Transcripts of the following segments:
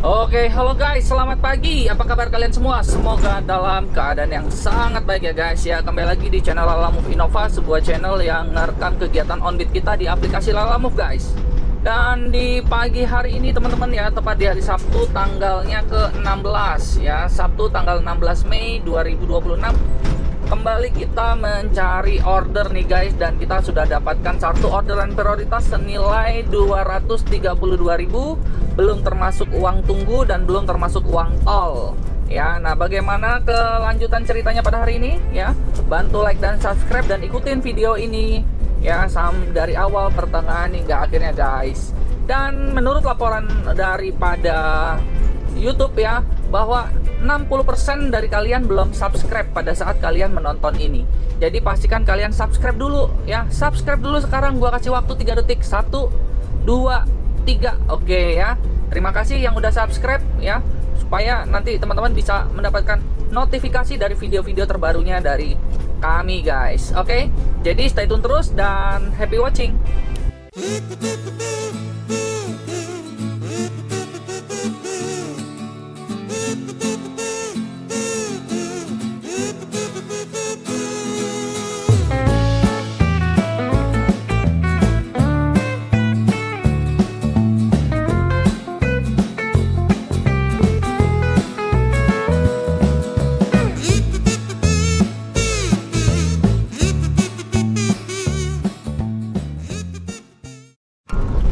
Oke, halo guys, selamat pagi. Apa kabar kalian semua? Semoga dalam keadaan yang sangat baik ya guys. Ya, kembali lagi di channel Lalamove Innova, sebuah channel yang merekam kegiatan onbit kita di aplikasi Lalamove guys. Dan di pagi hari ini teman-teman ya, tepat di hari Sabtu tanggalnya ke-16 ya, Sabtu tanggal 16 Mei 2026. Kembali kita mencari order nih guys, dan kita sudah dapatkan satu orderan prioritas senilai 232.000, belum termasuk uang tunggu dan belum termasuk uang tol ya. Nah, bagaimana kelanjutan ceritanya pada hari ini ya? Bantu like dan subscribe dan ikutin video ini ya dari awal pertengahan hingga akhirnya guys. Dan menurut laporan daripada YouTube ya, bahwa 60% dari kalian belum subscribe pada saat kalian menonton ini. Jadi pastikan kalian subscribe dulu ya. Subscribe dulu sekarang, gua kasih waktu 3 detik. 1 2 3. Oke ya. Terima kasih yang udah subscribe ya, supaya nanti teman-teman bisa mendapatkan notifikasi dari video-video terbarunya dari kami guys. Oke. Jadi stay tune terus dan happy watching.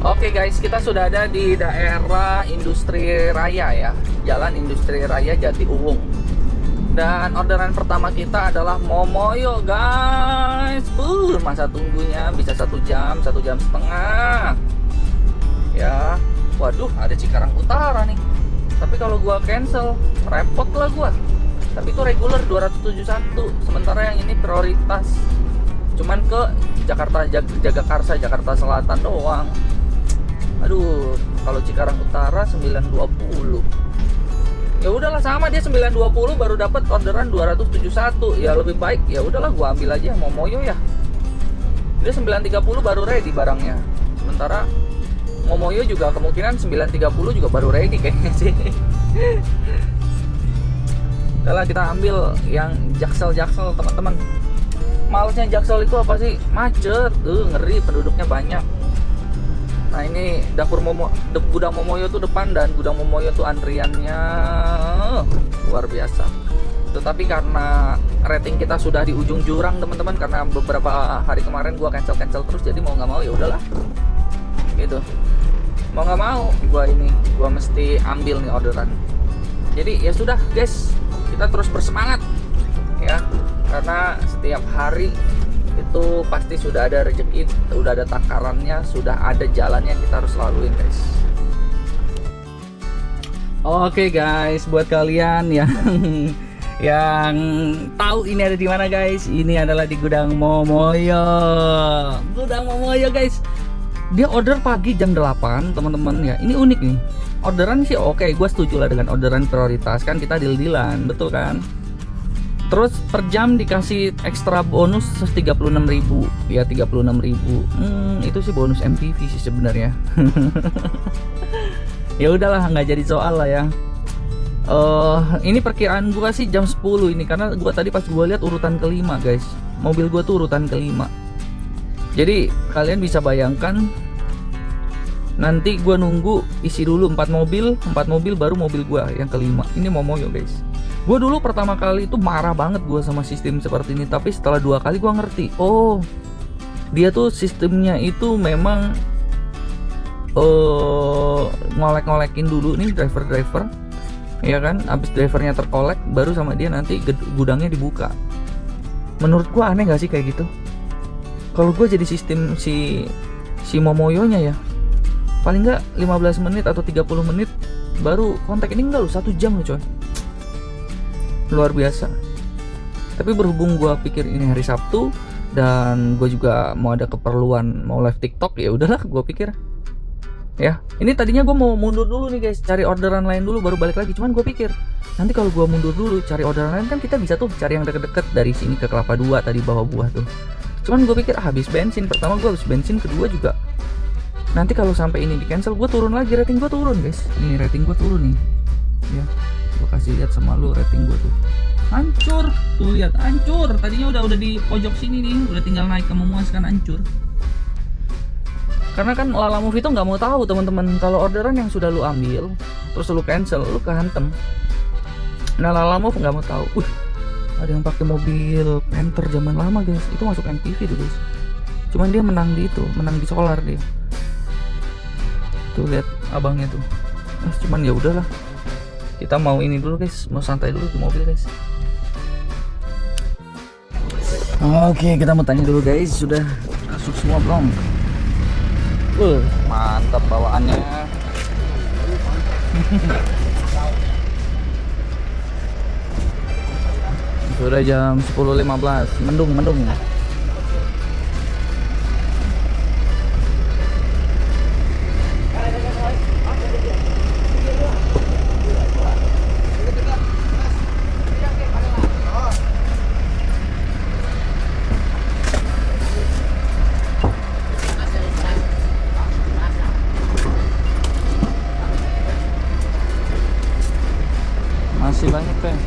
Oke guys, kita sudah ada di daerah Industri Raya ya, Jalan Industri Raya Jati Uwung. Dan orderan pertama kita adalah Momoyo guys. Masa tunggunya bisa 1 jam, 1,5 jam ya. Waduh, ada Cikarang Utara nih. Tapi kalau gua cancel, repot lah gua. Tapi itu reguler 271, sementara yang ini prioritas cuman ke Jakarta, Jagakarsa, Jakarta Selatan doang. Aduh, kalau Cikarang Utara 920. Ya udahlah, sama dia 920 baru dapat orderan 271. Ya lebih baik ya udahlah gua ambil aja Momoyo ya. Dia 930 baru ready barangnya. Sementara Momoyo juga kemungkinan 930 juga baru ready kayaknya sih. Udahlah, kita ambil yang Jaksel teman-teman. Malesnya Jaksel itu apa sih? Macet, ngeri, penduduknya banyak. Nah, ini gudang Momoyo tuh depan, dan gudang Momoyo tuh antriannya luar biasa. Tetapi karena rating kita sudah di ujung jurang teman-teman, karena beberapa hari kemarin gua cancel terus, jadi mau nggak mau ya udahlah. Gitu. Mau nggak mau gua mesti ambil nih orderan. Jadi ya sudah guys, kita terus bersemangat ya. Karena setiap hari itu pasti sudah ada rezeki, sudah ada takarannya, sudah ada jalannya yang kita harus laluin guys. Oke guys, buat kalian yang tahu ini ada di mana guys, ini adalah di gudang Momoyo. Gudang Momoyo guys. Dia order pagi jam 8 teman-teman ya. Ini unik nih. Orderan sih oke, gue setuju lah dengan orderan prioritas, kan kita deal-dealan, betul kan? Terus per jam dikasih ekstra bonus 36.000 ya, 36.000. Itu sih bonus MPV sih sebenarnya. Ya udahlah, nggak jadi soal lah ya. Ini perkiraan gua sih jam 10 ini, karena gua tadi pas gua lihat urutan kelima guys. Mobil gua tuh urutan kelima. Jadi kalian bisa bayangkan, nanti gua nunggu isi dulu 4 mobil baru mobil gua yang kelima. Ini Momoyo guys. Gue dulu pertama kali itu marah banget gue sama sistem seperti ini, tapi setelah 2 kali gue ngerti. Oh, dia tuh sistemnya itu memang ngolek-ngolekin dulu nih driver ya kan. Abis drivernya terkolek, baru sama dia nanti gudangnya dibuka. Menurut gue aneh gak sih kayak gitu? Kalau gue jadi sistem si Momoyonya ya, paling nggak 15 menit atau 30 menit baru kontak. Ini enggak loh, 1 jam loh coy. Luar biasa. Tapi berhubung gue pikir ini hari Sabtu dan gue juga mau ada keperluan mau live TikTok, ya udahlah gue pikir ya. Ini tadinya gue mau mundur dulu nih guys, cari orderan lain dulu baru balik lagi. Cuman gue pikir nanti kalau gue mundur dulu cari orderan lain, kan kita bisa tuh cari yang deket-deket dari sini ke Kelapa 2 tadi, bawah buah tuh. Cuman gue pikir habis bensin. Pertama gue habis bensin, kedua juga Nanti kalau sampai ini di cancel, gue turun lagi, rating gue turun guys. Ini rating gue turun nih ya, gue kasih lihat sama lu rating gue tuh hancur tuh, lihat hancur. Tadinya udah di pojok sini nih, udah tinggal naik ke memuaskan, hancur. Karena kan Lalamove itu nggak mau tahu teman-teman, kalau orderan yang sudah lu ambil terus lu cancel, lu kehantem. Nah Lalamove nggak mau tahu. Ada yang pakai mobil Panther zaman lama guys, itu masuk MPV tuh guys. Cuman dia menang di itu, menang di solar dia. Tuh lihat abangnya tuh. Cuman ya udahlah, kita mau ini dulu guys, mau santai dulu di mobil guys. Oke, kita mau tanya dulu guys, sudah masuk semua belum? Mantap bawaannya. Sudah jam 10.15, mendung. Masih banyak kan?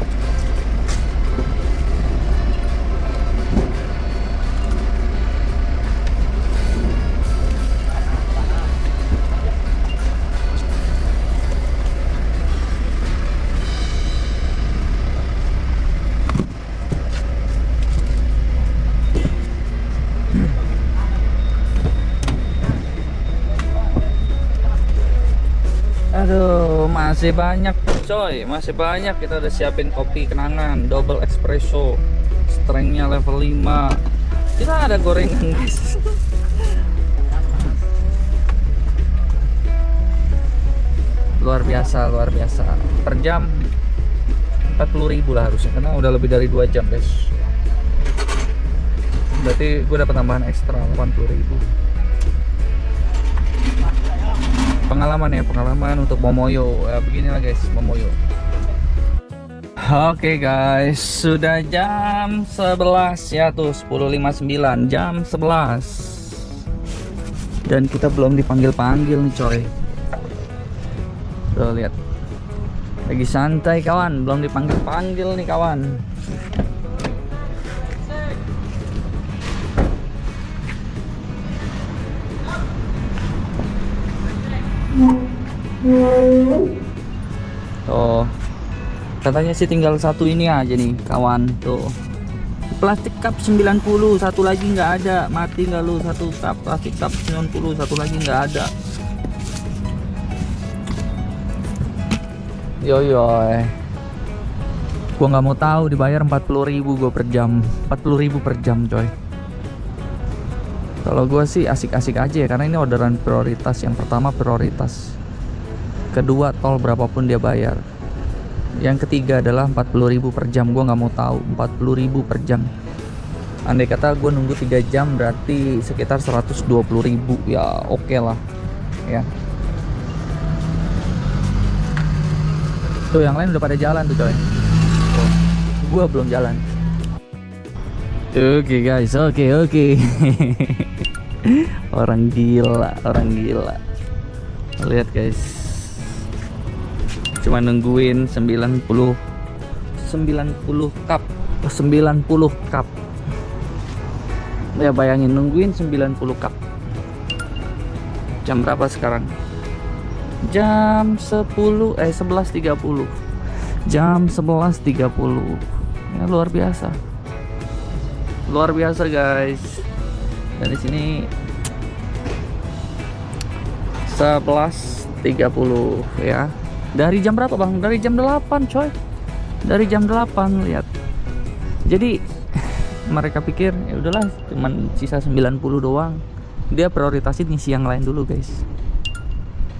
Aduh, masih banyak coy, masih banyak. Kita udah siapin kopi kenangan double espresso, strengthnya level 5. Kita ada gorengan guys. Luar biasa. Per jam 40.000 lah harusnya, karena udah lebih dari 2 jam guys. Berarti gue dapat tambahan ekstra 80.000. Pengalaman untuk Momoyo. Beginilah guys, Momoyo. Oke guys, sudah jam 11 ya tuh, 10.59, jam 11. Dan kita belum dipanggil-panggil nih coy. Tuh lihat. Lagi santai kawan, belum dipanggil-panggil nih kawan. Tuh, katanya sih tinggal satu ini aja nih kawan. Tuh, plastik cup 90, satu lagi nggak ada. Mati nggak lu? Satu cup plastik cup 90, satu lagi nggak ada. Yo, gua nggak mau tahu dibayar 40.000 gua per jam, 40.000 per jam coy. Kalau gue sih asik-asik aja ya, karena ini orderan prioritas. Yang pertama prioritas, kedua tol berapapun dia bayar, yang ketiga adalah 40.000 per jam. Gue nggak mau tahu 40.000 per jam. Andai kata gue nunggu 3 jam berarti sekitar 120.000, ya oke lah ya. Tuh yang lain udah pada jalan tuh coy. Gue belum jalan. Oke guys, oke. Orang gila. Lihat guys, cuma nungguin 90 cup. Ya bayangin nungguin 90 cup. Jam berapa sekarang? Jam 11.30. Jam 11.30. Ya luar biasa guys. Dari sini 11.30 ya. Dari jam berapa bang? Dari jam 8 coy. Dari jam 8 lihat. Jadi mereka pikir ya udahlah cuman sisa 90 doang. Dia prioritasin ngisi yang lain dulu guys.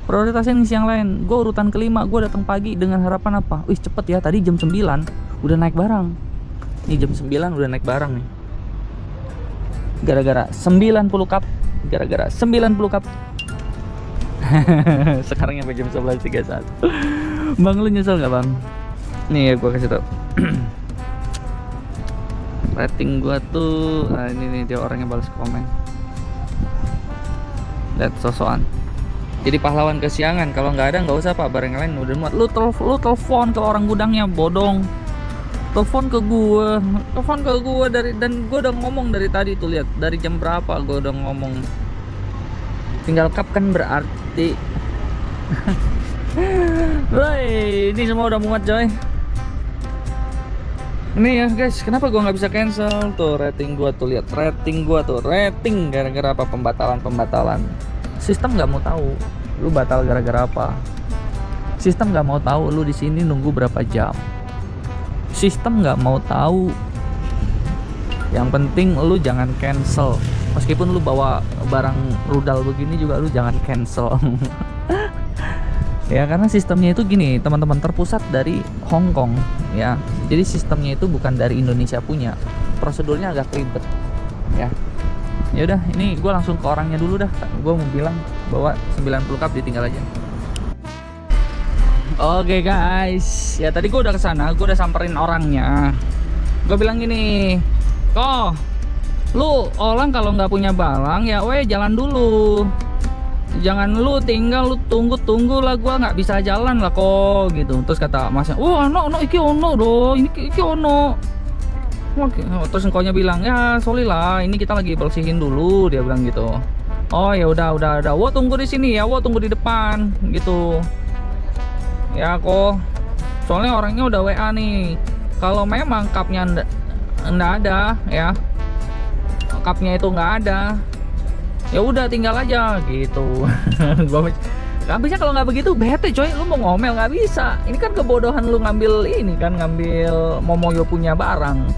Prioritasin ngisi yang lain. Gue urutan kelima, gue datang pagi dengan harapan apa? Wih cepet ya, tadi jam 9 udah naik barang. Ini jam 9 udah naik barang nih. Gara-gara 90 cup. Sekarang sampai jam 11.31. Bang lu nyesel gak bang? Nih gue kasih tau. Rating gue tuh, nah ini nih dia orang yang balas komen. Lihat sosokan. Jadi pahlawan kesiangan. Kalau nggak ada nggak usah pak, barang yang lain udah muat. Lu telepon ke orang gudangnya, bodong. Telepon ke gue dari, dan gue udah ngomong dari tadi tuh, lihat dari jam berapa gue udah ngomong. Tinggal kap kan berarti. Woi, ini semua udah muat coy. Ini ya guys, kenapa gua nggak bisa cancel tuh rating gua tuh, lihat rating gua tuh, rating gara-gara apa? Pembatalan. Sistem nggak mau tahu lu batal gara-gara apa. Sistem nggak mau tahu lu di sini nunggu berapa jam. Sistem nggak mau tahu. Yang penting lu jangan cancel. Meskipun lu bawa barang rudal begini juga lu jangan cancel. Ya karena sistemnya itu gini teman-teman, terpusat dari Hong Kong ya. Jadi sistemnya itu bukan dari Indonesia punya. Prosedurnya agak ribet ya. Ya udah, ini gue langsung ke orangnya dulu dah. Gue mau bilang bahwa 90 cup ditinggal aja. Oke guys, ya tadi gue udah kesana, gue udah samperin orangnya. Gue bilang gini, kok lu orang kalau nggak punya barang ya weh jalan dulu. Jangan lu tinggal, lu tunggu lah, gua nggak bisa jalan lah kok gitu. Terus kata masnya, oh ono iki ono do, ini iki ono. Oke. Terus engkaunya bilang, ya sorry lah, ini kita lagi bersihin dulu, dia bilang gitu. Oh ya udah, wo tunggu di sini ya, wo tunggu di depan gitu. Ya kok, soalnya orangnya udah WA nih. Kalau memang cupnya nggak ada ya, cupnya itu nggak ada, ya udah tinggal aja gitu. Gua nggak bisa kalau nggak begitu, bete coy. Lu mau ngomel nggak bisa, ini kan kebodohan lu ngambil ini kan, ngambil Momoyo punya barang.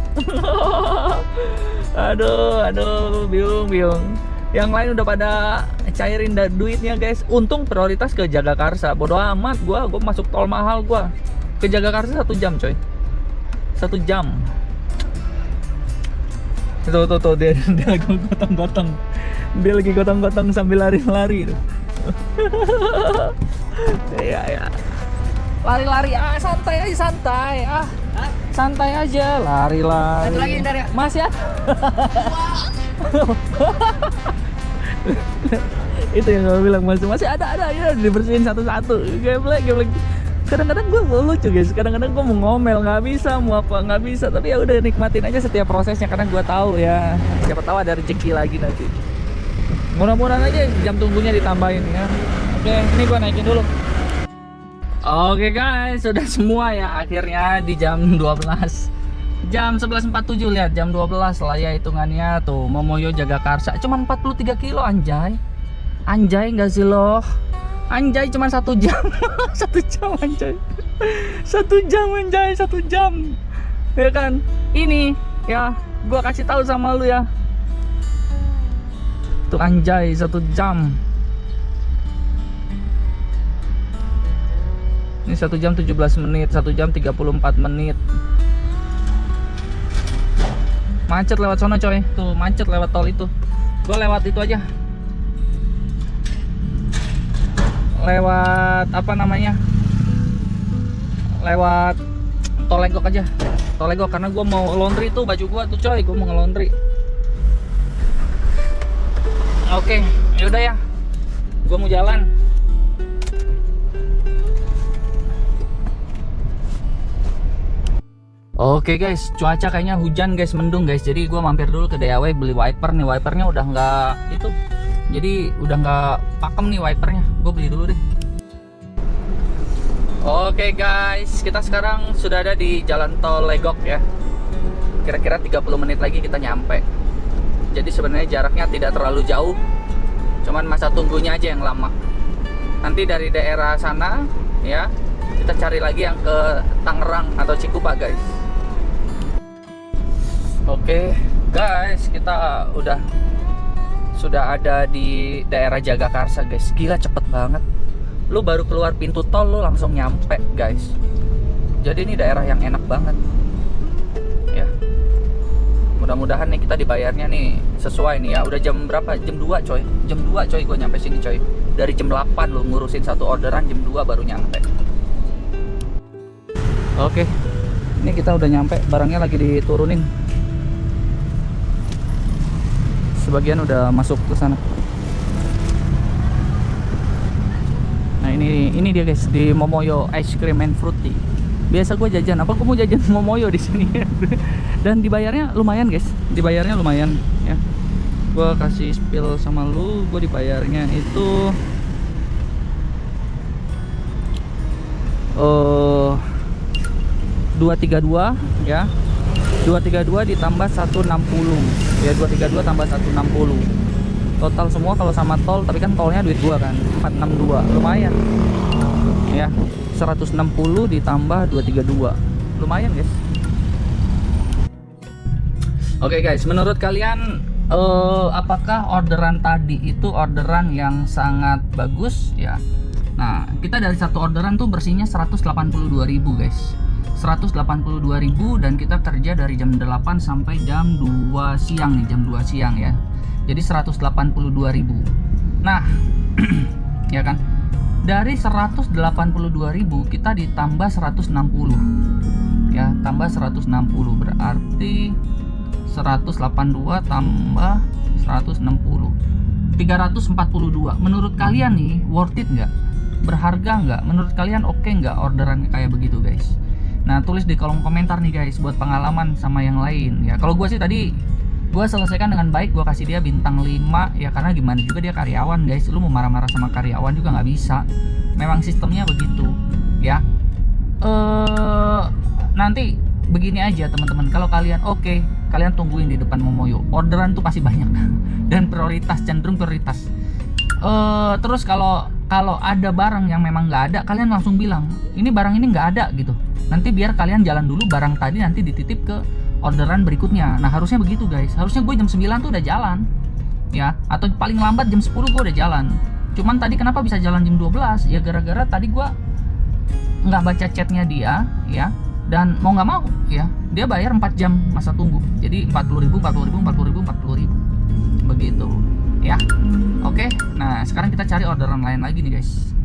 aduh bingung. Yang lain udah pada cairin duitnya guys. Untung prioritas ke Jagakarsa, bodo amat gua masuk tol mahal, gua ke Jagakarsa 1 jam coy, 1 jam. Tuh dia lagi gotong-gotong. Dia lagi gotong-gotong sambil lari-lari tuh. Ya. Lari-lari, santai aja. Santai aja, lari-lari. Satu lagi ntar ya. Mas ya. Itu yang gue bilang, masih ada ya, dibersihin satu-satu. Gameplay. Kadang-kadang gue mau lucu guys, kadang-kadang gue mau ngomel, nggak bisa, mau apa nggak bisa, tapi ya udah nikmatin aja setiap prosesnya karena gue tahu ya, siapa tahu ada rezeki lagi nanti. Mudah-mudahan aja jam tunggunya ditambahin ya. Oke, ini gue naikin dulu. Oke guys, sudah semua ya akhirnya di jam 12. Jam 11.47, lihat jam 12 lah ya hitungannya tuh. Momoyo Jagakarsa cuman 43 kilo anjay. Anjay nggak sih loh? Anjay cuma 1 jam. 1 jam anjay. 1 jam anjay, 1 jam. Ya kan? Ini ya, gua kasih tahu sama lu ya. Tuh anjay 1 jam. Ini 1 jam 17 menit, 1 jam 34 menit. Macet lewat sana coy. Tuh macet lewat tol itu. Gua lewat itu aja. Lewat apa namanya, lewat tol Legok aja, tol Legok, karena gue mau laundry tuh baju gue tuh coy, gue mau nge-laundry. Oke, yaudah ya, gue mau jalan. Oke guys, cuaca kayaknya hujan guys, mendung guys, jadi gue mampir dulu ke DIY beli wiper nih. Wipernya udah nggak itu, jadi udah nggak pakem nih wipernya, gue beli dulu deh. Oke guys, kita sekarang sudah ada di jalan tol Legok ya. Kira-kira 30 menit lagi kita nyampe. Jadi sebenarnya jaraknya tidak terlalu jauh, cuman masa tunggunya aja yang lama. Nanti dari daerah sana ya, kita cari lagi yang ke Tangerang atau Cikupa guys. Oke guys, kita sudah ada di daerah Jagakarsa guys. Gila cepet banget. Lu baru keluar pintu tol lu langsung nyampe guys. Jadi ini daerah yang enak banget ya. Mudah-mudahan nih kita dibayarnya nih sesuai nih ya. Udah jam berapa? Jam 2 coy. Jam 2 coy gue nyampe sini coy. Dari jam 8 lu ngurusin satu orderan, jam 2 baru nyampe. Oke, ini kita udah nyampe, barangnya lagi diturunin. Sebagian udah masuk ke sana. ini dia guys, di Momoyo Ice Cream and Fruity. Biasa gue jajan, apa gue mau jajan Momoyo di sini. Dan dibayarnya lumayan guys, dibayarnya lumayan ya. Gue kasih spill sama lu, gue dibayarnya itu 232 ya. 232 ditambah 160 ya, 232 tambah 160 total semua kalau sama tol, tapi kan tolnya duit gua kan 462, lumayan ya. 160 ditambah 232 lumayan guys. Oke guys, menurut kalian apakah orderan tadi itu orderan yang sangat bagus ya? Nah, kita dari satu orderan tuh bersihnya 182.000 guys. 182.000 dan kita kerja dari jam 8 sampai jam 2 siang nih, jam 2 siang ya. Jadi 182.000. Nah, ya kan? Dari 182.000 kita ditambah 160. Ya, tambah 160 berarti 182 tambah 160. 342. Menurut kalian nih worth it nggak? Berharga nggak? Menurut kalian oke nggak orderannya kayak begitu guys? Nah, tulis di kolom komentar nih guys buat pengalaman sama yang lain ya. Kalau gue sih tadi gue selesaikan dengan baik, gue kasih dia bintang 5 ya, karena gimana juga dia karyawan guys. Lu mau marah-marah sama karyawan juga nggak bisa, memang sistemnya begitu ya. Nanti begini aja teman-teman, kalau kalian oke, kalian tungguin di depan Momoyo, orderan tuh pasti banyak dan prioritas, cenderung prioritas. Terus kalau ada barang yang memang nggak ada, kalian langsung bilang ini barang ini nggak ada gitu. Nanti biar kalian jalan dulu, barang tadi nanti dititip ke orderan berikutnya. Nah, harusnya begitu guys. Harusnya gue jam 9 tuh udah jalan ya, atau paling lambat jam 10 gue udah jalan. Cuman tadi kenapa bisa jalan jam 12? Ya gara-gara tadi gue nggak baca chatnya dia ya, dan mau nggak mau ya dia bayar 4 jam masa tunggu. Jadi 40.000 begitu ya. Oke, nah sekarang kita cari orderan lain lagi nih guys.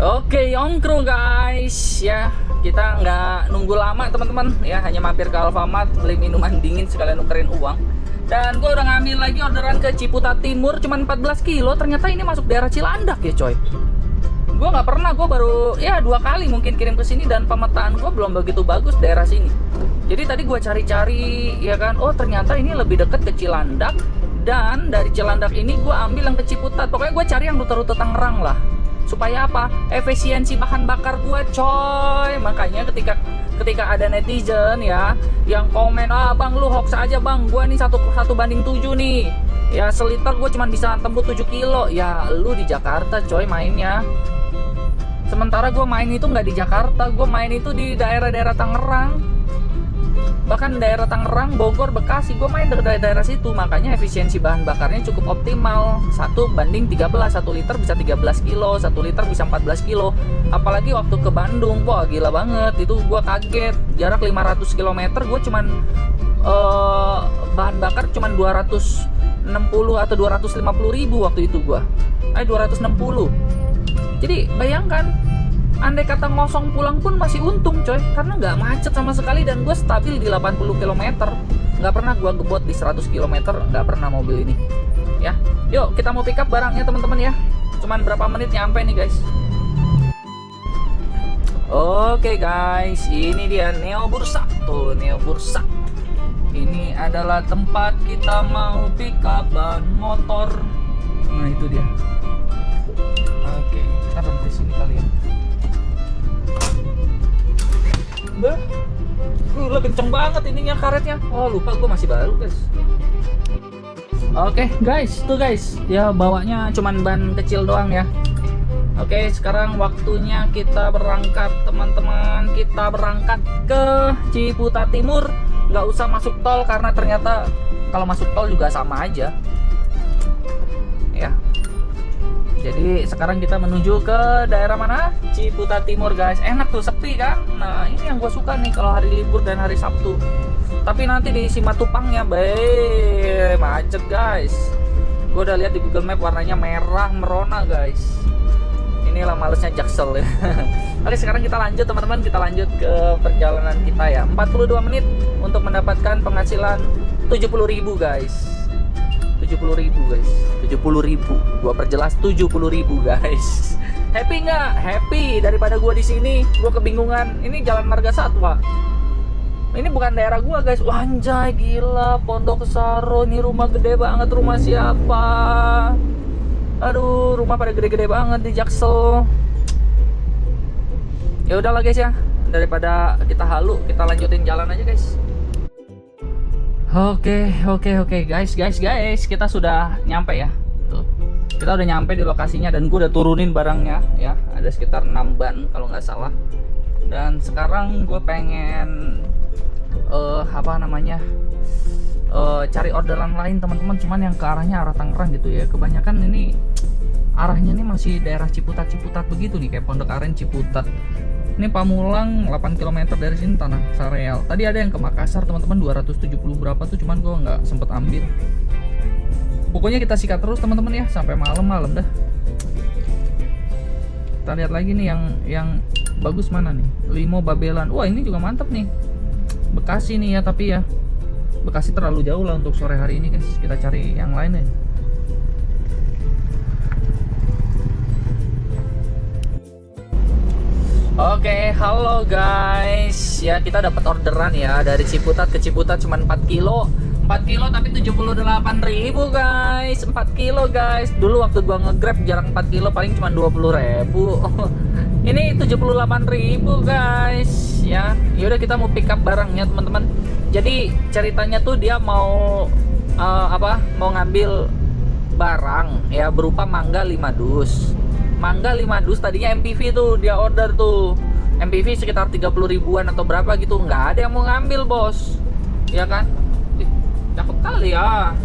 Oke, Yongkro guys ya, kita nggak nunggu lama teman-teman ya, hanya mampir ke Alfamart beli minuman dingin sekalian nukerin uang. Dan gue udah ngambil lagi orderan ke Ciputat Timur, cuman 14 kilo. Ternyata ini masuk daerah Cilandak ya coy. Gue nggak pernah, gue baru ya 2 kali mungkin kirim ke sini, dan pemetaan gue belum begitu bagus daerah sini. Jadi tadi gue cari-cari ya kan, oh ternyata ini lebih dekat ke Cilandak, dan dari Cilandak ini gue ambil yang ke Ciputat. Pokoknya gue cari yang rute-rute Tangerang lah, supaya apa? Efisiensi bahan bakar gue coy. Makanya ketika ada netizen ya yang komen, ah bang lu hoax aja bang, gue nih 1:7 nih ya, seliter gue cuma bisa tembus 7 kilo. Ya lu di Jakarta coy mainnya, sementara gue main itu nggak di Jakarta, gue main itu di daerah-daerah Tangerang, bahkan daerah Tangerang, Bogor, Bekasi, gue main dari daerah situ. Makanya efisiensi bahan bakarnya cukup optimal, 1:13, 1 liter bisa 13 kilo, 1 liter bisa 14 kilo. Apalagi waktu ke Bandung, wah gila banget, itu gue kaget, jarak 500 km gue cuman bahan bakar cuman 260 atau 250 ribu waktu itu gue, 260. Jadi bayangkan, andai kata ngosong pulang pun masih untung coy, karena nggak macet sama sekali, dan gue stabil di 80 km. Nggak pernah gue gebot di 100 km, nggak pernah mobil ini ya. Yuk kita mau pick up barangnya teman-teman ya, cuman berapa menit nyampe nih guys. Oke guys, ini dia Neo Bursa. Tuh Neo Bursa, ini adalah tempat kita mau pick up ban motor. Nah itu dia. Oke, kita berhenti sini kali ya. Bah, gila kenceng banget ininya karetnya. Oh lupa, gue masih baru guys. Oke guys, tuh guys, ya bawanya cuman ban kecil doang ya. Oke, sekarang waktunya kita berangkat teman-teman. Kita berangkat ke Ciputat Timur. Nggak usah masuk tol, karena ternyata kalau masuk tol juga sama aja ya. Jadi sekarang kita menuju ke daerah mana? Ciputat Timur guys. Enak tuh, sepi kan. Nah ini yang gue suka nih kalau hari libur dan hari Sabtu. Tapi nanti di Simatupangnya macet guys. Gue udah lihat di Google Map warnanya merah merona guys. Inilah malesnya Jaksel ya. Oke, sekarang kita lanjut teman-teman, kita lanjut ke perjalanan kita ya. 42 menit untuk mendapatkan penghasilan 70.000 guys. 70.000 70.000 guys. 70.000. Gua perjelas 70.000 guys. Happy nggak? Happy. Daripada gua di sini, gua kebingungan. Ini Jalan Marga Satwa. Ini bukan daerah gua guys. Wah, anjay, gila. Pondok Saro, ini rumah gede banget. Rumah siapa? Aduh, rumah pada gede-gede banget di Jaksel. Ya udahlah guys ya. Daripada kita halu, kita lanjutin jalan aja guys. Oke guys, kita sudah nyampe ya. Tuh. Kita udah nyampe di lokasinya dan gue udah turunin barangnya ya. Ada sekitar 6 ban kalau nggak salah. Dan sekarang gue pengen cari orderan lain teman-teman, cuman yang ke arah Tangerang gitu ya. Kebanyakan ini arahnya nih masih daerah Ciputat begitu nih, kayak Pondok Aren, Ciputat. Ini Pamulang 8 km dari sini Tanah Sareal. Tadi ada yang ke Makassar teman-teman 270 berapa tuh, cuman gue nggak sempet ambil. Pokoknya kita sikat terus teman-teman ya sampai malam dah. Kita lihat lagi nih yang bagus mana nih. Limo Babelan. Wah, ini juga mantap nih. Bekasi nih ya, tapi ya Bekasi terlalu jauh lah untuk sore hari ini guys. Kita cari yang lain ya. Oke, halo guys. Ya, kita dapat orderan ya dari Ciputat ke Ciputat cuma 4 kilo. 4 kilo tapi 78.000 guys. 4 kilo guys. Dulu waktu gua nge-grab jarak 4 kilo paling cuma 20.000. Ini 78.000 guys. Ya, yaudah kita mau pick up barangnya teman-teman. Jadi ceritanya tuh dia mau mau ngambil barang ya berupa mangga 5 dus. Mangga 5 dus tadinya MPV tuh dia order tuh. MPV sekitar 30 ribuan atau berapa gitu. Nggak ada yang mau ngambil bos. Ya kan? Cakep kali ya.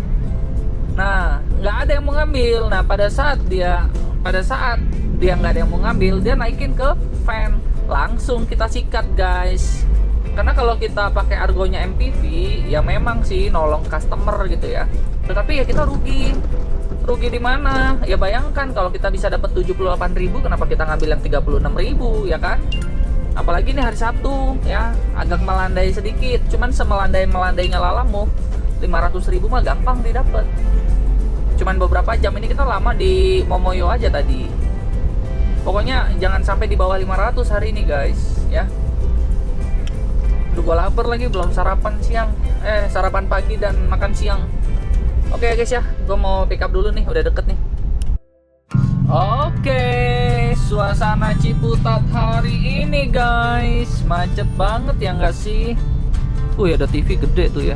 Nah, nggak ada yang mau ngambil. Nah, pada saat dia nggak ada yang mau ngambil, dia naikin ke van. Langsung kita sikat guys. Karena kalau kita pakai argonya MPV, ya memang sih nolong customer gitu ya. Tetapi ya kita rugi. Rugi di mana? Ya bayangkan kalau kita bisa dapat 78.000, kenapa kita ngambil yang 36.000 ya kan? Apalagi ini hari Sabtu ya, agak melandai sedikit. Cuman semelandai-melandainya Lalamove, 500.000 mah gampang didapat. Cuman beberapa jam ini kita lama di Momoyo aja tadi. Pokoknya jangan sampai di bawah 500 hari ini guys ya. Duh, gua lapar lagi, belum sarapan siang. Sarapan pagi dan makan siang. Oke guys ya, gue mau pick up dulu nih, udah deket nih. Oke, suasana Ciputat hari ini guys, macet banget ya nggak sih? Ada TV gede tuh ya.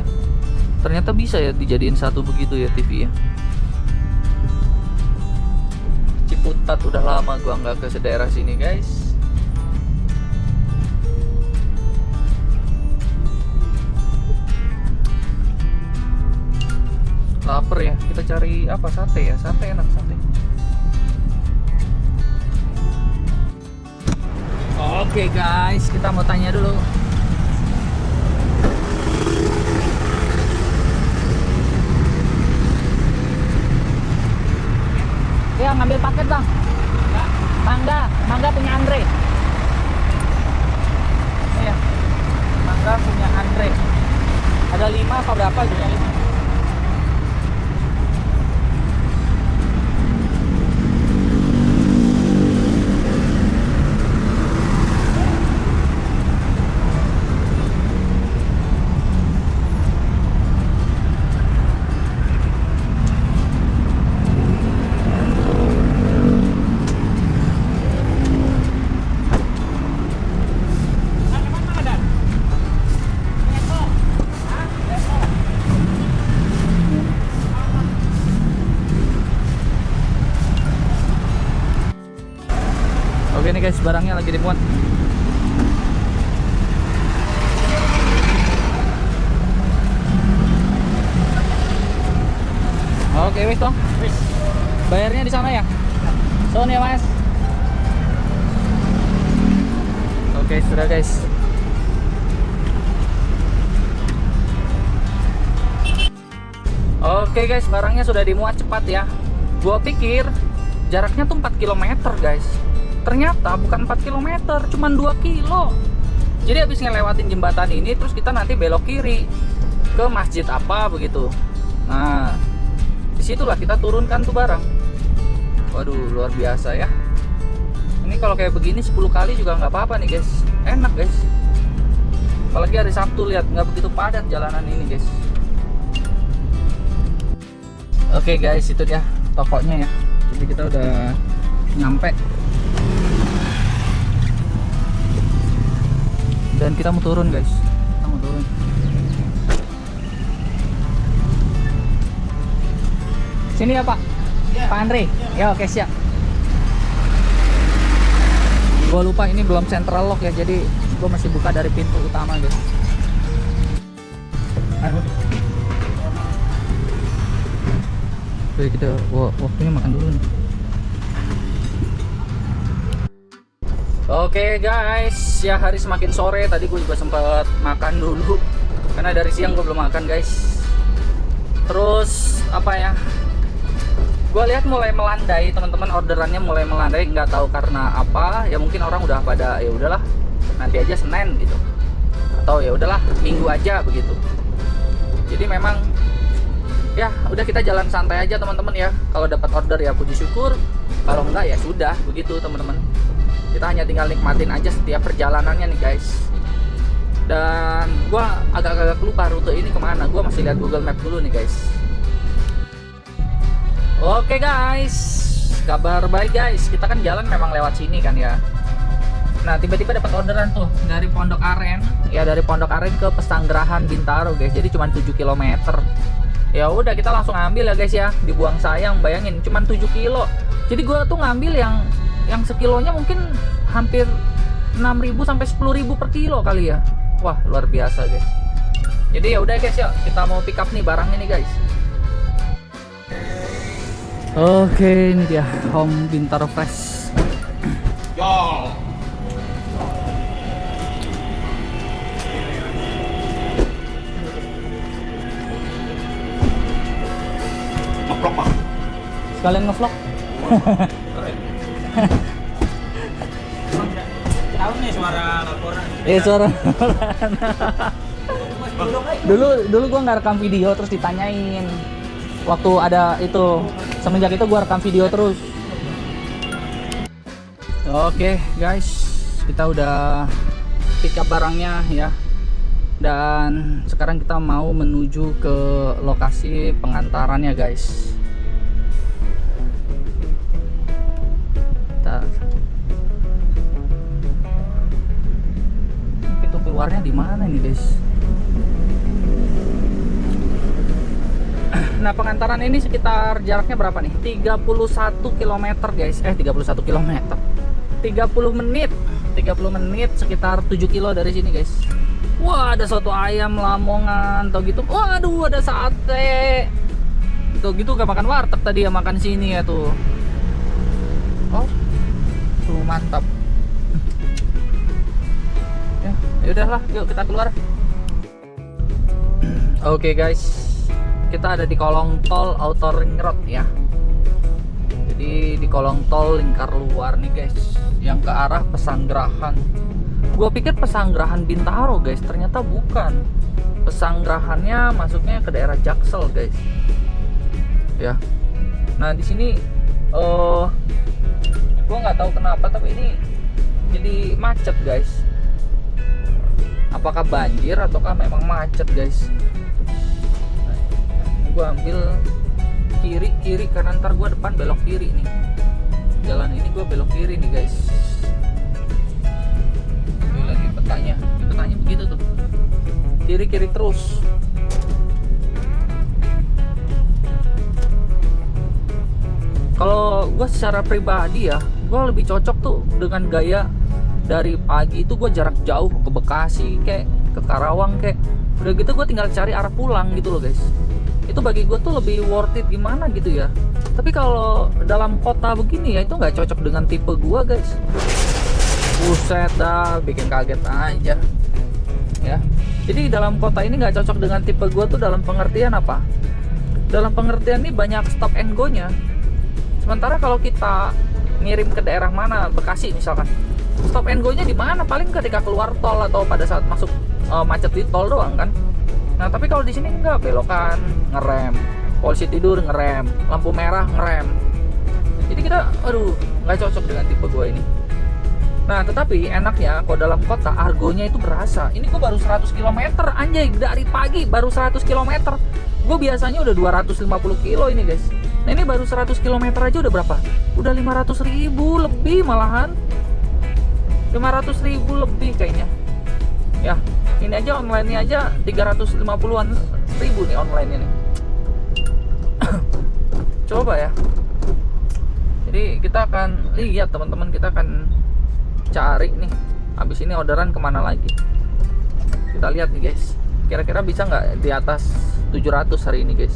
Ternyata bisa ya dijadiin satu begitu ya TV ya. Ciputat udah lama gua nggak ke daerah sini guys. Laper ya, kita cari apa? Sate ya, sate enak sate. Oke guys, kita mau tanya dulu. Ya, ngambil paket bang. Mangga punya Andre. Iya, mangga punya Andre. Ada 5 apa berapa juga 5? Oke nih guys, barangnya lagi dimuat. Oke wis toh. Wis. Bayarnya di sana ya? Soon ya mas. Oke sudah guys. Oke guys, barangnya sudah dimuat cepat ya. Gua pikir jaraknya tuh 4 km guys. Ternyata bukan 4 km, cuma 2 kilo. Jadi habis ngelewatin jembatan ini, terus kita nanti belok kiri ke masjid apa begitu. Nah, disitulah kita turunkan tuh barang. Waduh, luar biasa ya. Ini kalau kayak begini 10 kali juga nggak apa-apa nih guys, enak guys. Apalagi hari Sabtu, lihat nggak begitu padat jalanan ini guys. Oke guys, itu dia tokonya ya. Jadi kita udah nyampe dan kita mau turun guys. Kita mau turun. Sini ya Pak. Ya. Pak Andre. Ya oke siap. Gua lupa ini belum central lock ya, jadi gua masih buka dari pintu utama guys. Oke, kita waktunya makan dulu nih. Oke guys, ya hari semakin sore. Tadi gue juga sempat makan dulu karena dari siang gue belum makan guys. Terus apa ya, gue lihat mulai melandai teman-teman, orderannya mulai melandai. Nggak tahu karena apa ya, mungkin orang udah pada ya udahlah nanti aja Senin gitu, atau ya udahlah Minggu aja begitu. Jadi memang ya udah, kita jalan santai aja teman-teman ya. Kalau dapat order ya puji syukur, kalau enggak ya sudah begitu teman-teman. Kita hanya tinggal nikmatin aja setiap perjalanannya nih guys. Dan gua agak-agak lupa rute ini kemana. Gua masih lihat Google Map dulu nih guys. Oke guys, kabar baik guys. Kita kan jalan memang lewat sini kan ya. Nah tiba-tiba dapat orderan tuh dari Pondok Aren. Ya dari Pondok Aren ke Pesanggerahan Bintaro guys. Jadi cuma 7 km. Ya udah kita langsung ambil ya guys ya. Dibuang sayang, bayangin cuma 7 kilo. Jadi gua tuh ngambil yang sekilonya mungkin hampir 6.000 sampai 10.000 per kilo kali ya. Wah luar biasa guys. Jadi ya udah guys, ya kita mau pick up nih barangnya nih guys. Oke, ini dia Home Bintaro Fresh. Yo. Ngevlog Pak. Sekalian ngevlog. Tahu nih suara laporan. Suara laporan. dulu gua nggak rekam video terus ditanyain. Waktu ada itu, semenjak itu gua rekam video terus. Oke guys, kita udah pick up barangnya ya. Dan sekarang kita mau menuju ke lokasi pengantarannya guys. Pintu keluarnya di mana nih guys? Nah pengantaran ini sekitar jaraknya berapa nih? 31 km guys. 31 km 30 menit sekitar 7 kilo dari sini guys. Wah ada soto ayam Lamongan atau gitu. Waduh ada sate. Tuh gitu gak makan warteg tadi ya, makan sini ya tuh. Oh tuh mantap. Ya udahlah, yuk kita keluar. Oke guys, kita ada di kolong tol Outer Ring Road ya. Jadi di kolong tol lingkar luar nih guys, yang ke arah Pesanggerahan. Gua pikir Pesanggerahan Bintaro guys, ternyata bukan. Pesanggerahannya masuknya ke daerah Jaksel guys. Ya. Nah di sini gua nggak tahu kenapa tapi ini jadi macet guys. Apakah banjir ataukah memang macet guys? Gue ambil kiri karena ntar gue depan belok kiri nih. Jalan ini gue belok kiri nih guys. Ini lagi petanya begitu tuh, kiri terus. Kalau gue secara pribadi ya, gue lebih cocok tuh dengan gaya dari pagi itu gue jarak jauh ke Bekasi kayak ke Karawang kayak udah gitu gue tinggal cari arah pulang gitu loh guys. Itu bagi gue tuh lebih worth it gimana gitu ya. Tapi kalau dalam kota begini ya itu nggak cocok dengan tipe gue guys. Buset dah, bikin kaget aja ya. Jadi dalam kota ini nggak cocok dengan tipe gue tuh dalam pengertian apa? Dalam pengertian ini banyak stop and go nya. Sementara kalau kita ngirim ke daerah mana, Bekasi misalkan, stop and go nya di mana? Paling ketika keluar tol atau pada saat masuk macet di tol doang kan. Nah tapi kalau di sini enggak, belokan, ngerem, polisi tidur ngerem, lampu merah ngerem. Jadi kita, aduh, nggak cocok dengan tipe gue ini. Nah, tetapi enaknya kalau dalam kota argonya itu berasa. Ini gue baru 100 km anjay, dari pagi baru 100 km. Gue biasanya udah 250 kilo ini guys. Nah ini baru 100 km aja udah berapa? Udah 500.000 lebih malahan. 500.000 lebih kayaknya. Ya, ini aja online-nya aja 350-an ribu nih online ini. Coba ya. Jadi kita akan lihat teman-teman, kita akan cari nih habis ini orderan kemana lagi. Kita lihat nih guys, kira-kira bisa nggak di atas 700 hari ini guys.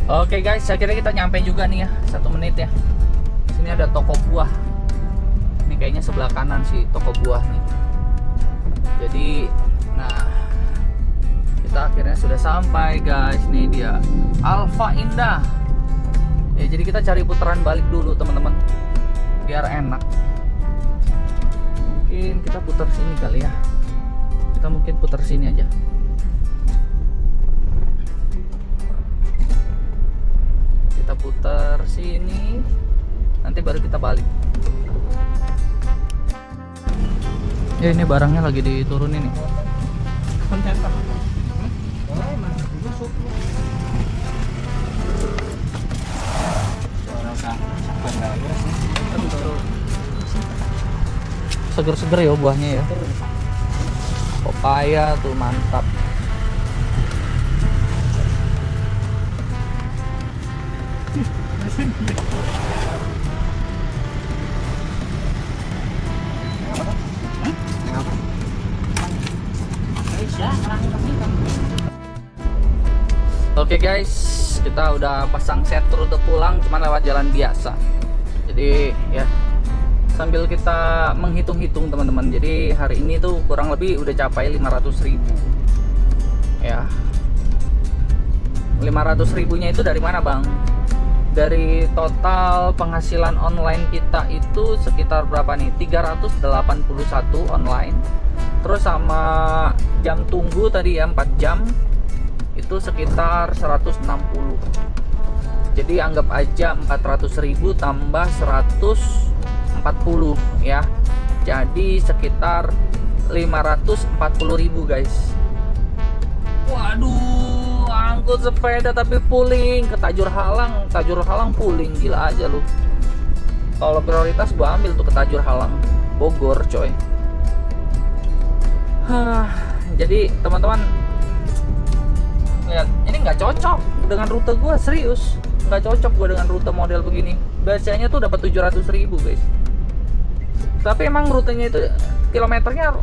Oke guys, akhirnya kita nyampe juga nih ya, 1 menit ya. Sini ada toko buah. Ini kayaknya sebelah kanan sih toko buah nih. Jadi nah, kita akhirnya sudah sampai guys. Nih dia Alfa Indah ya. Jadi kita cari putaran balik dulu teman-teman biar enak. Mungkin kita putar sini kali ya. Kita mungkin putar sini aja. Kita putar sini, nanti baru kita balik. Ya ini barangnya lagi diturunin nih. Konten apa? Boleh masuk busuk. Seger-seger ya buahnya ya. Pepaya tuh mantap. Oke guys, kita udah pasang set rute pulang, cuman lewat jalan biasa. Jadi ya sambil kita menghitung-hitung teman-teman. Jadi hari ini tuh kurang lebih udah capai 500.000 ya. 500.000 nya itu dari mana bang? Dari total penghasilan online kita itu sekitar berapa nih? 381 online. Terus sama jam tunggu tadi ya 4 jam itu sekitar 160. Jadi anggap aja 400.000 tambah 140 ya. Jadi sekitar 540.000 guys. Waduh, angkut sepeda tapi pulling ke Tajur Halang pulling, gila aja lu. Kalau prioritas gua ambil tuh ke Tajur Halang, Bogor coy. Jadi teman-teman lihat, ini nggak cocok dengan rute gua, serius nggak cocok gua dengan rute model begini. Biasanya tuh dapat 700.000 guys, tapi emang rutenya itu kilometernya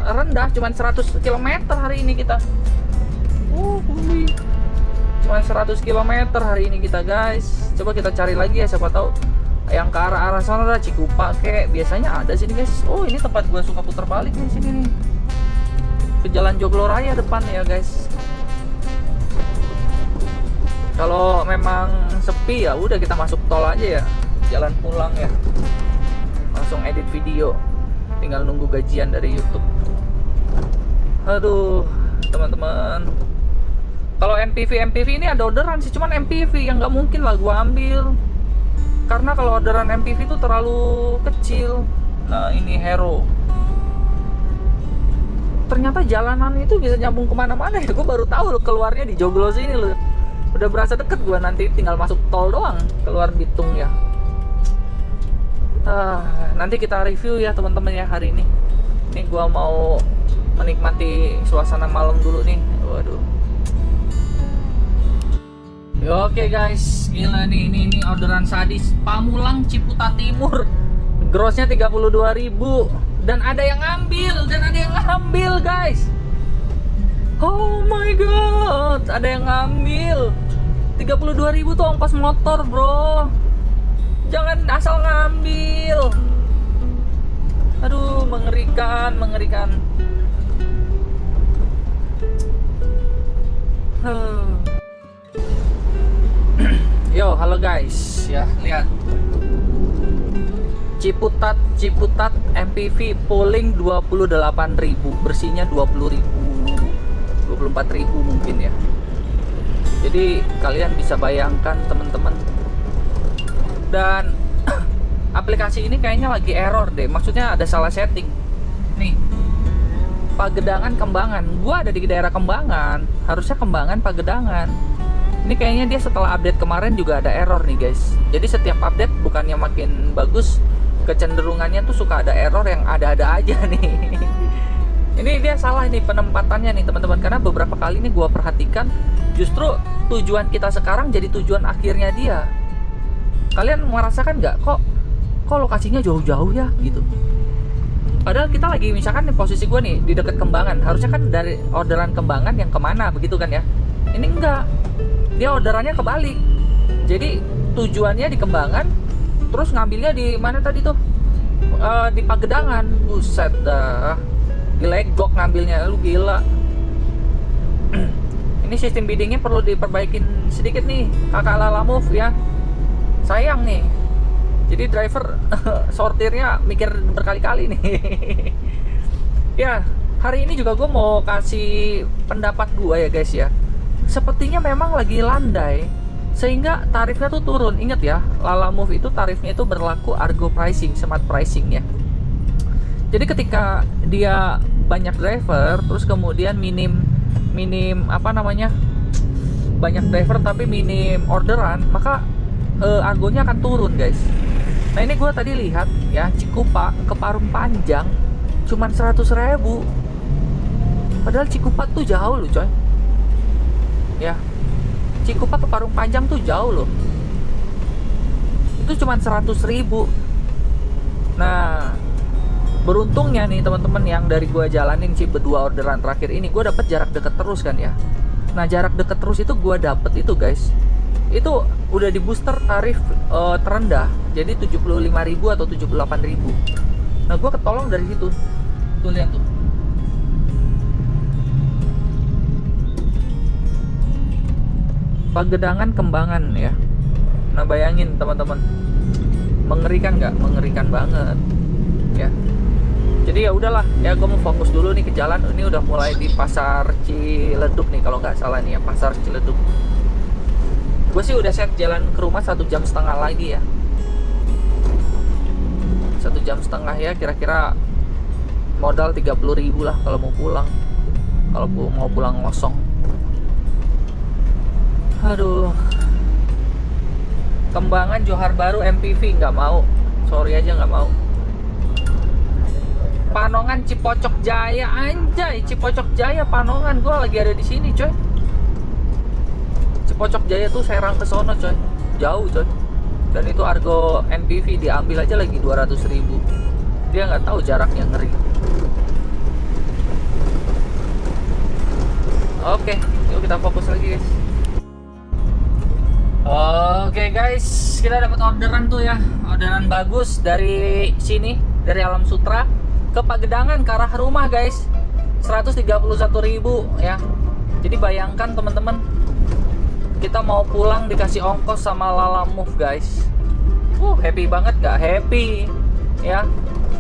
rendah, cuman 100 km hari ini kita. Cuman 100 km hari ini kita guys. Coba kita cari lagi ya, siapa tahu yang ke arah sana ada Cikupa kayak biasanya ada sini guys. Oh ini tempat gua suka putar balik nih, sini nih, ke Jalan Joglo Raya depan ya guys. Kalau memang sepi ya udah kita masuk tol aja ya, jalan pulang ya, langsung edit video, tinggal nunggu gajian dari YouTube. Aduh teman-teman, kalau MPV ini ada orderan sih, cuman MPV yang nggak mungkin lah gua ambil, karena kalau orderan MPV itu terlalu kecil. Nah ini Hero, ternyata jalanan itu bisa nyambung kemana-mana ya. Gue baru tahu lo keluarnya di Joglo sini lo. Udah berasa deket gue, nanti tinggal masuk tol doang keluar Bitung ya. Nanti kita review ya teman-teman ya hari ini. Ini gue mau menikmati suasana malam dulu nih. Waduh. Oke guys, gila nih, ini orderan sadis Pamulang Ciputa Timur. Grossnya 32.000 dan ada yang ngambil guys. Oh my god, ada yang ngambil 32.000 tuh ongkos motor bro. Jangan asal ngambil. Aduh, mengerikan. Yo, halo guys. Ya, lihat. Ciputat MPV pulling 28.000, bersihnya 20.000. 24.000 mungkin ya. Jadi kalian bisa bayangkan teman-teman. Dan aplikasi ini kayaknya lagi error deh. Maksudnya ada salah setting. Nih, Pagedangan Kembangan. Gua ada di daerah Kembangan. Harusnya Kembangan Pagedangan. Ini kayaknya dia setelah update kemarin juga ada error nih guys. Jadi setiap update bukannya makin bagus, kecenderungannya tuh suka ada error yang ada-ada aja nih. Ini dia salah nih penempatannya nih teman-teman. Karena beberapa kali nih gua perhatikan, justru tujuan kita sekarang jadi tujuan akhirnya dia. Kalian merasakan nggak kok lokasinya jauh-jauh ya gitu? Padahal kita lagi misalkan di posisi gue nih di dekat Kembangan, harusnya kan dari orderan Kembangan yang kemana begitu kan ya? Ini enggak, dia orderannya kebalik. Jadi tujuannya di Kembangan, terus ngambilnya di mana tadi tuh? Di Pagedangan. Buset dah, dilegok ngambilnya, lu gila. Ini sistem biddingnya perlu diperbaikin sedikit nih, kakak Lalamove ya. Sayang nih. Jadi driver sortirnya mikir berkali-kali nih. Ya, hari ini juga gue mau kasih pendapat gue ya guys ya. Sepertinya memang lagi landai, sehingga tarifnya tuh turun. Ingat ya, Lalamove itu tarifnya itu berlaku Argo pricing, smart pricing ya. Jadi ketika dia banyak driver, terus kemudian minim apa namanya, banyak driver tapi minim orderan, maka argonya akan turun guys. Nah ini gue tadi lihat ya, Cikupa ke Parung Panjang cuman 100.000. Padahal Cikupa tuh jauh loh coy. Ya, Cikupa ke Parung Panjang tuh jauh loh. Itu cuman 100.000. Nah, beruntungnya nih teman-teman yang dari gue jalanin sih berdua orderan terakhir ini, gue dapet jarak deket terus kan ya. Nah jarak deket terus itu gue dapet itu guys, itu udah di booster tarif terendah, jadi 75.000 atau 78.000. Nah gue ketolong dari situ. Tuh lihat tuh, Pagedangan Kembangan ya. Nah bayangin teman-teman, mengerikan nggak? Mengerikan banget ya. Jadi ya udahlah ya, gue mau fokus dulu nih ke jalan. Ini udah mulai di Pasar Ciledug nih kalau nggak salah nih ya, Pasar Ciledug. Gue sih udah set jalan ke rumah 1,5 jam lagi ya. 1,5 jam ya, kira-kira modal 30.000 lah kalau mau pulang. Kalau mau pulang ngosong. Aduh. Kembangan Johar Baru MPV nggak mau. Sorry aja nggak mau. Panongan Cipocok Jaya, anjay, Cipocok Jaya Panongan, gue lagi ada di sini coy. Cipocok Jaya tuh Serang ke sono coy, jauh coy. Dan itu argo NPV diambil aja lagi 200.000. Dia nggak tahu jaraknya, ngeri. Oke, yuk kita fokus lagi guys. Oke guys, kita dapat orderan tuh ya, orderan bagus dari sini, dari Alam Sutra ke Pagedangan ke arah rumah guys, 131.000 ya. Jadi bayangkan teman-teman, kita mau pulang dikasih ongkos sama Lalamove guys. Happy banget gak? Happy ya.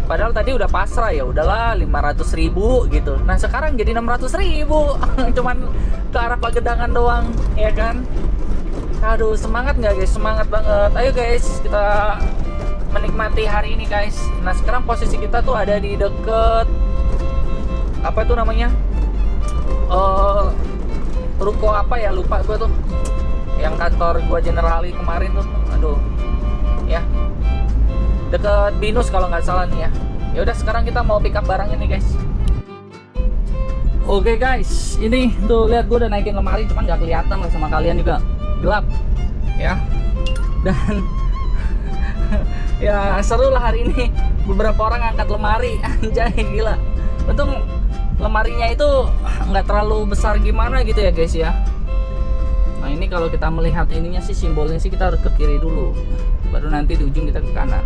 Padahal tadi udah pasrah ya, udahlah 500.000 gitu. Nah sekarang jadi 600.000 cuman ke arah Pagedangan doang ya kan. Aduh, semangat nggak guys? Semangat banget. Ayo guys, kita menikmati hari ini guys. Nah sekarang posisi kita tuh ada di deket apa itu namanya, ruko apa ya, lupa gue tuh, yang kantor gua Generali kemarin tuh. Aduh ya, deket Binus kalau nggak salah nih ya. Ya udah, sekarang kita mau pick up barangnya nih guys. Oke guys, ini tuh lihat, gue udah naikin lemari, cuman nggak kelihatan lah sama kalian juga, gelap ya. Dan ya seru lah hari ini, beberapa orang angkat lemari, anjay gila. Untung lemarinya itu nggak terlalu besar gimana gitu ya guys ya. Nah ini kalau kita melihat ininya sih, simbolnya sih kita harus ke kiri dulu, baru nanti di ujung kita ke kanan.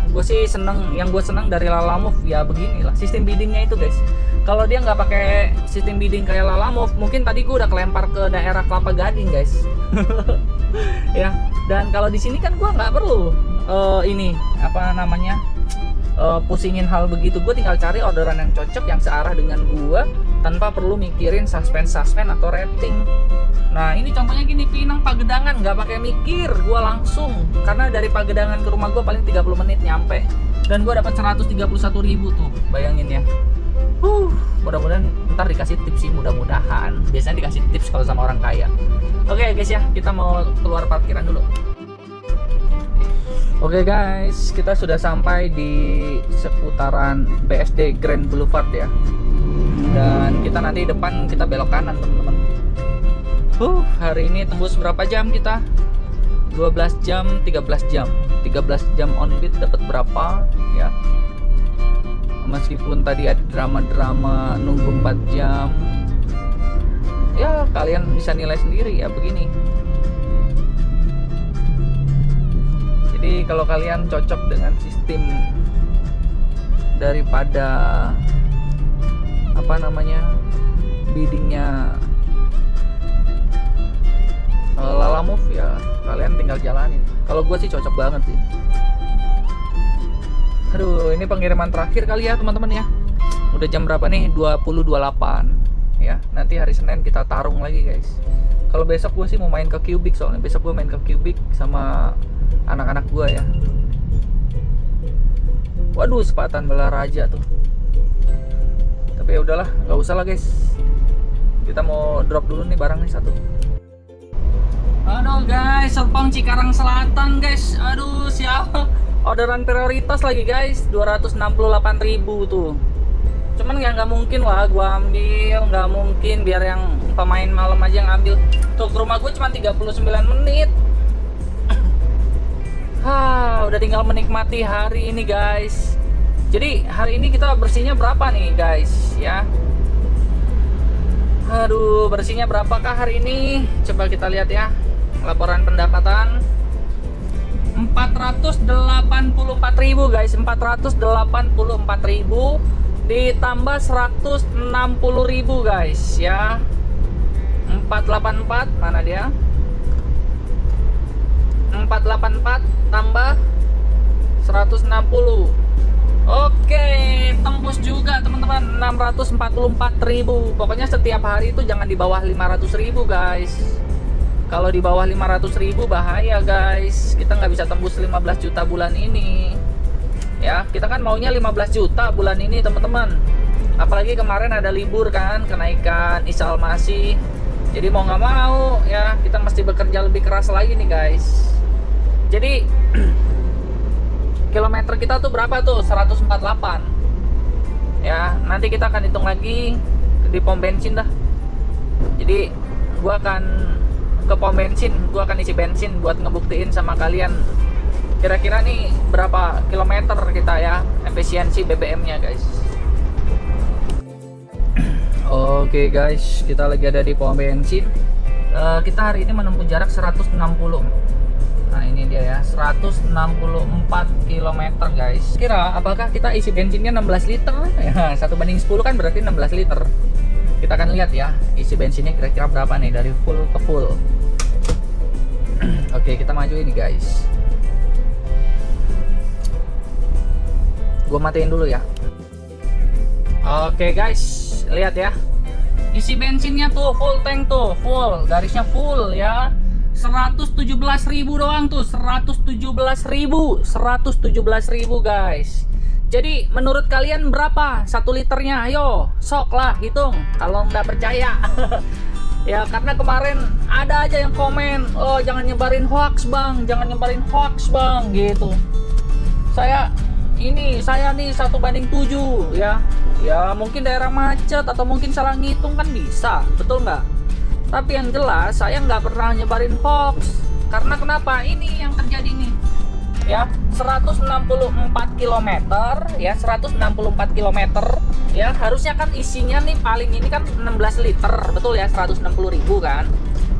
Gue sih seneng, yang gue seneng dari Lalamove ya beginilah sistem biddingnya itu guys. Kalau dia nggak pakai sistem bidding kayak Lalamove, mungkin tadi gue udah kelempar ke daerah Kelapa Gading guys. Ya, dan kalau di sini kan gue nggak perlu ini apa namanya, pusingin hal begitu. Gue tinggal cari orderan yang cocok, yang searah dengan gue, tanpa perlu mikirin suspense atau rating. Nah ini contohnya gini, Pinang Pagedangan, nggak pakai mikir, gue langsung, karena dari Pagedangan ke rumah gue paling 30 menit nyampe, dan gue dapat 131.000 tuh, bayangin ya. Mudah-mudahan ntar dikasih tips sih, mudah-mudahan. Biasanya dikasih tips kalau sama orang kaya. Oke guys ya, kita mau keluar parkiran dulu. Oke guys, kita sudah sampai di seputaran BSD Grand Boulevard ya. Dan kita nanti depan kita belok kanan teman-teman. Hari ini tembus berapa jam kita? 12 jam, 13 jam. 13 jam on beat dapat berapa ya? Meskipun tadi ada drama-drama nunggu 4 jam. Ya, kalian bisa nilai sendiri ya begini. Jadi kalau kalian cocok dengan sistem daripada biddingnya Lalamove ya, kalian tinggal jalanin. Kalau gue sih cocok banget sih. Aduh, ini pengiriman terakhir kali ya teman-teman ya. Udah jam berapa nih? 20.28 ya. Nanti hari Senin kita tarung lagi guys. Kalau besok gue sih mau main ke Cubic, soalnya besok gue main ke Cubic sama anak-anak gue ya. Waduh, sepatan bela raja tuh. Tapi ya udahlah, nggak usah lah guys. Kita mau drop dulu nih barang nih satu. Aduh guys, Serpong Cikarang Selatan guys. Aduh, siapa? Orderan prioritas lagi guys, 268.000 tuh. Cuman ya nggak mungkin lah gua ambil, nggak mungkin, biar yang pemain malam aja yang ambil. Tuh ke rumah gue cuma 39 menit. Udah tinggal menikmati hari ini guys. Jadi hari ini kita bersihnya berapa nih guys ya? Aduh, bersihnya berapakah hari ini? Coba kita lihat ya. Laporan pendapatan 484.000 guys, 484.000 ditambah 160.000 guys ya. 484 mana dia? 484 tambah 160. Oke, tembus juga teman-teman, 644.000. Pokoknya setiap hari itu jangan di bawah 500.000 guys. Kalau di bawah 500.000 bahaya guys. Kita nggak bisa tembus 15 juta bulan ini. Ya, kita kan maunya 15 juta bulan ini teman-teman. Apalagi kemarin ada libur kan, kenaikan Isalmasi. Jadi mau nggak mau ya kita mesti bekerja lebih keras lagi nih guys. Jadi kilometer kita tuh berapa tuh? 148. Ya, nanti kita akan hitung lagi di pom bensin dah. Jadi gua akan ke pom bensin, gua akan isi bensin buat ngebuktiin sama kalian kira-kira nih berapa kilometer kita ya efisiensi BBM-nya guys. Oke guys, kita lagi ada di pom bensin. Kita hari ini menempuh jarak 160. Nah ini dia ya, 164 km guys. Kira apakah kita isi bensinnya 16 liter? Ya, 1/10 kan berarti 16 liter. Kita akan lihat ya, isi bensinnya kira-kira berapa nih dari full ke full. Oke, kita maju ini guys. Gue matiin dulu ya. Oke guys, lihat ya. Isi bensinnya tuh full tank tuh, full, garisnya full ya. 117.000 doang tuh, 117.000 guys. Jadi menurut kalian berapa 1 liternya? Ayo, sok lah hitung kalau nggak percaya. Ya karena kemarin ada aja yang komen, oh jangan nyebarin hoax bang, jangan nyebarin hoax bang gitu. Saya nih 1/7 ya. Ya mungkin daerah macet atau mungkin salah ngitung kan bisa, betul nggak? Tapi yang jelas saya nggak pernah nyebarin hoax. Karena kenapa? Ini yang terjadi nih ya, 164 km ya, 164 km ya, harusnya kan isinya nih paling ini kan 16 liter, betul ya, 160.000 kan.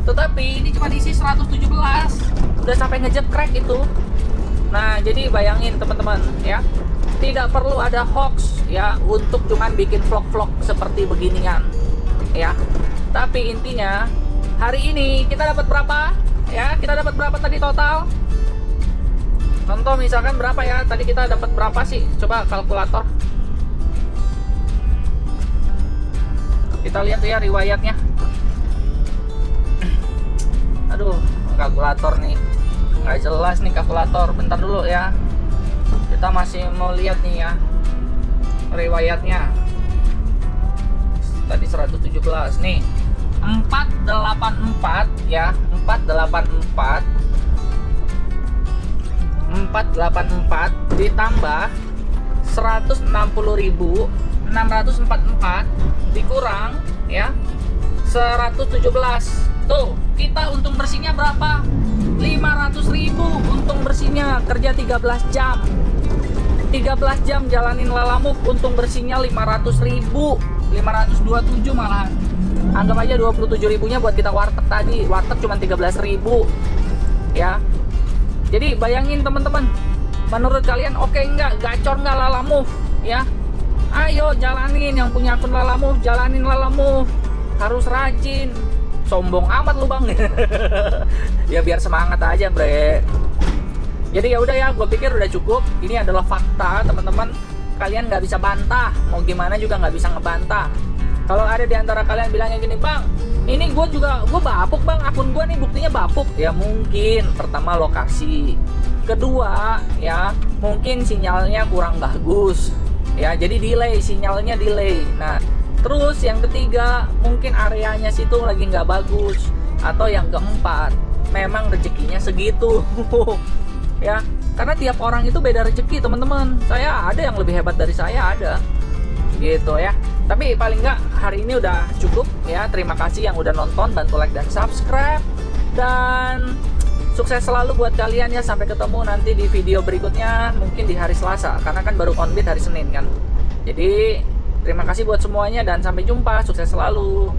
Tetapi ini cuma isi 117, udah sampai ngejekrek itu. Nah jadi bayangin teman-teman ya, tidak perlu ada hoax ya untuk cuman bikin vlog-vlog seperti beginian ya. Tapi intinya hari ini kita dapat berapa ya? Kita dapat berapa tadi total? contoh misalkan berapa ya, tadi kita dapat berapa sih, coba kalkulator kita lihat ya riwayatnya. Aduh, kalkulator nih nggak jelas nih kalkulator, bentar dulu ya, kita masih mau lihat nih ya riwayatnya. Tadi 117 nih, 484 ya, 484 ditambah 160.644 dikurang ya 117. Tuh, kita untung bersihnya berapa? 500.000 untung bersihnya, kerja 13 jam. 13 jam jalanin Lalamove, untung bersihnya 500.000, 527 malahan. Anggap aja 27.000-nya buat kita warteg tadi. Warteg cuma 13.000 ya. Jadi bayangin teman-teman, menurut kalian oke nggak, gacor nggak Lalamove ya? Ayo jalanin, yang punya akun Lalamove, jalanin Lalamove, harus rajin. Sombong amat lu bang. Ya biar semangat aja bre. Jadi ya udah ya, gue pikir udah cukup. Ini adalah fakta teman-teman, kalian nggak bisa bantah, mau gimana juga nggak bisa ngebantah. Kalau ada di antara kalian bilangnya gini, bang, ini gue bapuk bang, akun gue nih buktinya bapuk. Ya mungkin pertama lokasi, kedua ya mungkin sinyalnya kurang bagus ya, jadi delay, sinyalnya delay. Nah terus yang ketiga mungkin areanya situ lagi nggak bagus, atau yang keempat memang rezekinya segitu. Ya, karena tiap orang itu beda rezeki teman-teman. Saya ada yang lebih hebat dari saya, ada gitu ya. Tapi paling nggak hari ini udah cukup ya. Terima kasih yang udah nonton, bantu like dan subscribe, dan sukses selalu buat kalian ya. Sampai ketemu nanti di video berikutnya, mungkin di hari Selasa, karena kan baru on beat hari Senin kan. Jadi terima kasih buat semuanya dan sampai jumpa, sukses selalu.